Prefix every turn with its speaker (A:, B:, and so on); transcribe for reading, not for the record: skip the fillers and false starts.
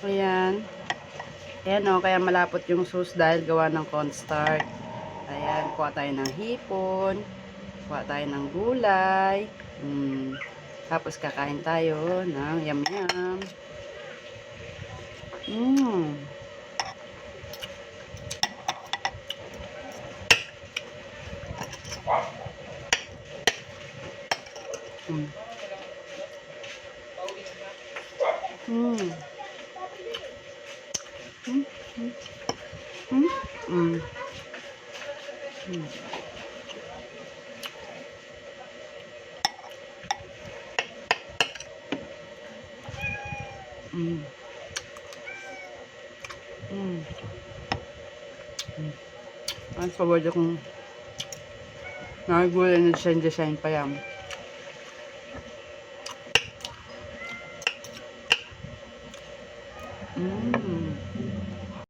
A: Ayan. Ayan o, kaya malapot yung sauce dahil gawa ng cornstarch. Ayan, kuha tayo ng hipon. Kuha tayo ng gulay. Tapos kakain tayo ng yum-yum. Mm. Mm. Mm. Mm. Mm. Mm. Mm. Mm. Mm. Ang paborito kong nakagulay na design pa yan. Mm.